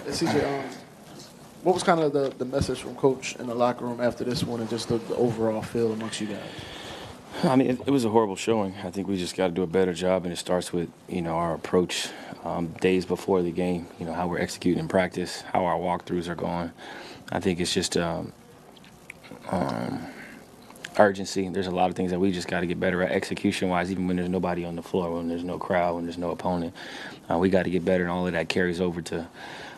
CJ, what was kind of the message from Coach in the locker room after this one and just the overall feel amongst you guys? I mean, it was a horrible showing. I think we just got to do a better job, and it starts with, our approach days before the game, how we're executing in practice, how our walkthroughs are going. I think it's just urgency. There's a lot of things that we just got to get better at execution-wise, even when there's nobody on the floor, when there's no crowd, when there's no opponent. We got to get better, and all of that carries over to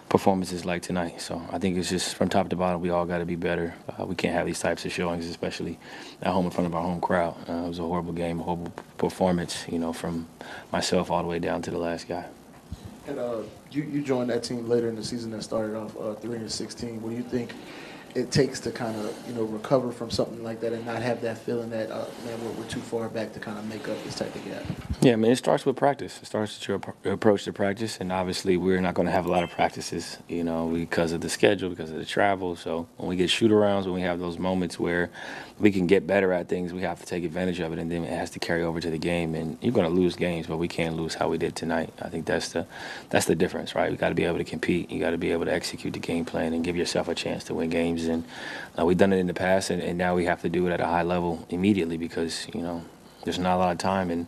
performances like tonight. So I think it's just from top to bottom, we all got to be better. We can't have these types of showings, especially at home in front of our home crowd. It was a horrible game, a horrible performance, from myself all the way down to the last guy. And you joined that team later in the season that started off 3-16. What do you think it takes to kind of, recover from something like that and not have that feeling that, we're too far back to kind of make up this type of gap? Yeah, I mean, it starts with practice. It starts with your approach to practice, and obviously we're not going to have a lot of practices, because of the schedule, because of the travel. So when we get shoot-arounds, when we have those moments where we can get better at things, we have to take advantage of it, and then it has to carry over to the game. And you're going to lose games, but we can't lose how we did tonight. I think that's the difference, right? We got to be able to compete. You got to be able to execute the game plan and give yourself a chance to win games. And we've done it in the past, and now we have to do it at a high level immediately because, there's not a lot of time. And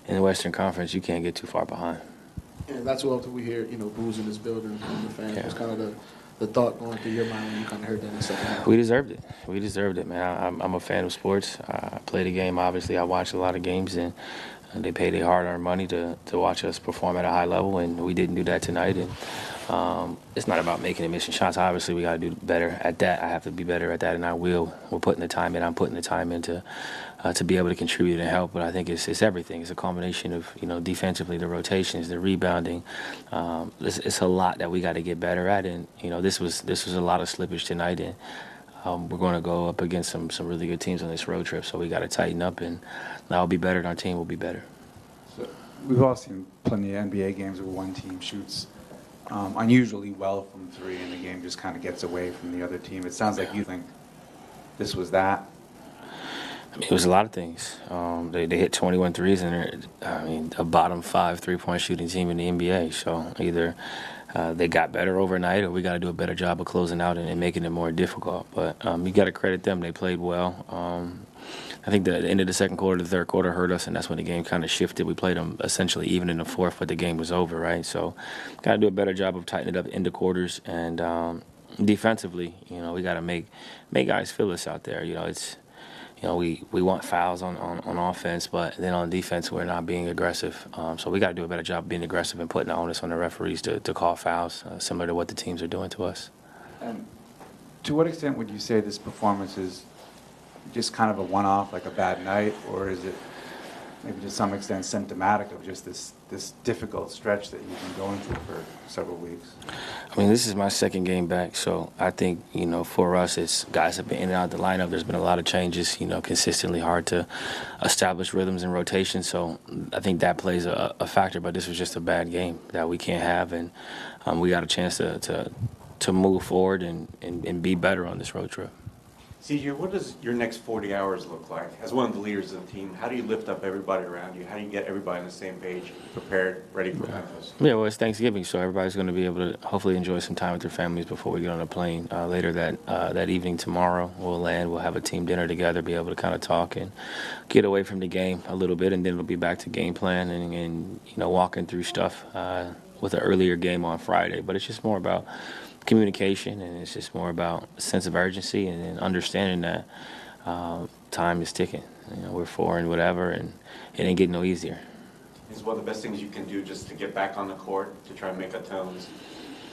in the Western Conference, you can't get too far behind. And that's what we hear, booze in this building from the fans. Yeah. It's kind of the thought going through your mind when you kind of heard that in the second half. We deserved it, man. I'm a fan of sports. I play the game, obviously. I watch a lot of games, and they pay their hard-earned money to watch us perform at a high level, and we didn't do that tonight. And it's not about making and missing shots. Obviously, we got to do better at that. I have to be better at that, and I will. We're putting the time in. I'm putting the time in to be able to contribute and help. But I think it's everything. It's a combination of, defensively, the rotations, the rebounding. It's a lot that we got to get better at. And, this was a lot of slippage tonight. And we're going to go up against some really good teams on this road trip. So we got to tighten up, and that'll be better, and our team will be better. So we've all seen plenty of NBA games where one team shoots unusually well from three, and the game just kind of gets away from the other team. It sounds like you think this was that. I mean, it was a lot of things. They hit 21 threes, and they're, a bottom 5 3-point shooting team in the NBA. So either they got better overnight, or we got to do a better job of closing out and making it more difficult. But you got to credit them. They played well. I think the end of the second quarter, the third quarter hurt us, and that's when the game kind of shifted. We played them essentially even in the fourth, but the game was over, right? So got to do a better job of tightening it up in the quarters. And defensively, we got to make guys feel us out there. It's we want fouls on offense, but then on defense, we're not being aggressive. So we got to do a better job being aggressive and putting the onus on the referees to call fouls, similar to what the teams are doing to us. And to what extent would you say this performance is just kind of a one-off, like a bad night, or is it maybe to some extent symptomatic of just this difficult stretch that you've been going through for several weeks? I mean, this is my second game back, so I think, for us, it's guys have been in and out of the lineup. There's been a lot of changes, consistently hard to establish rhythms and rotation, so I think that plays a factor, but this was just a bad game that we can't have, and we got a chance to move forward and be better on this road trip. CJ, what does your next 40 hours look like? As one of the leaders of the team, how do you lift up everybody around you? How do you get everybody on the same page, prepared, ready for Memphis? Yeah, well, it's Thanksgiving, so everybody's going to be able to hopefully enjoy some time with their families before we get on a plane. Later that evening tomorrow, we'll land. We'll have a team dinner together, be able to kind of talk and get away from the game a little bit, and then we'll be back to game plan and walking through stuff with an earlier game on Friday. But it's just more about communication, and it's just more about a sense of urgency and understanding that time is ticking. We're 4 and whatever, and it ain't getting no easier. Is one of the best things you can do just to get back on the court to try and make atones,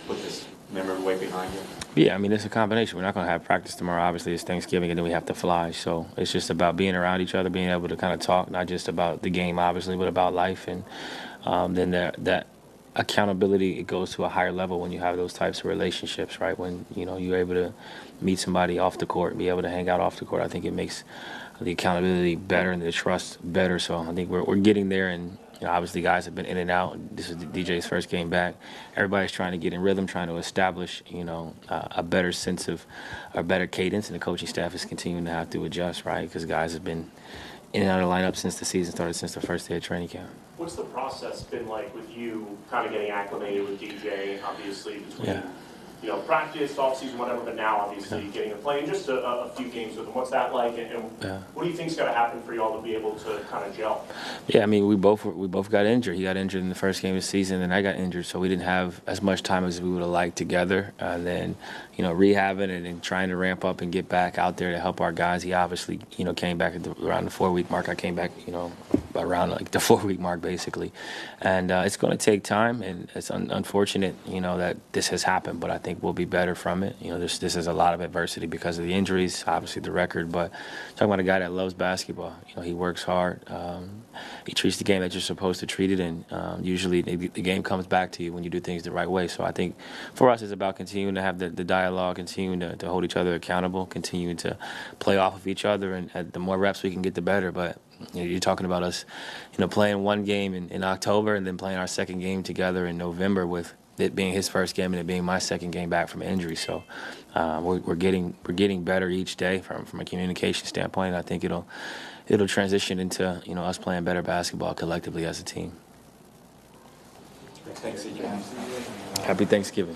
put this memory way behind you? Yeah, I mean, it's a combination. We're not going to have practice tomorrow. Obviously, it's Thanksgiving, and then we have to fly. So it's just about being around each other, being able to kind of talk, not just about the game, obviously, but about life. And then that accountability, it goes to a higher level when you have those types of relationships, right? When you're able to meet somebody off the court and be able to hang out off the court, I think it makes the accountability better and the trust better. So I think we're getting there, and obviously guys have been in and out. This is DJ's first game back. Everybody's trying to get in rhythm, trying to establish a better sense of a better cadence, and the coaching staff is continuing to have to adjust, right? Because guys have been in and out of the lineup since the season started, since the first day of training camp. What's the process been like with you kind of getting acclimated with DJ, obviously, between practice, off-season, whatever, but now obviously getting to play in just a few games with him. What's that like, and what do you think's got to happen for y'all to be able to kind of gel? Yeah, I mean, we both got injured. He got injured in the first game of the season, and I got injured, so we didn't have as much time as we would have liked together. And then, rehabbing and then trying to ramp up and get back out there to help our guys. He obviously, came back at around the 4-week mark. I came back, around like the 4-week mark basically. And it's going to take time, and it's unfortunate, that this has happened. But I think we'll be better from it. This is a lot of adversity because of the injuries, obviously the record. But talking about a guy that loves basketball, he works hard. He treats the game that you're supposed to treat it, and usually the game comes back to you when you do things the right way. So I think for us it's about continuing to have the dialogue, continuing to hold each other accountable, continuing to play off of each other, and the more reps we can get, the better. But you're talking about us, playing one game in October and then playing our second game together in November, with it being his first game and it being my second game back from injury. So we're getting better each day from a communication standpoint. And I think it'll transition into us playing better basketball collectively as a team. Thanks, CJ. Happy Thanksgiving.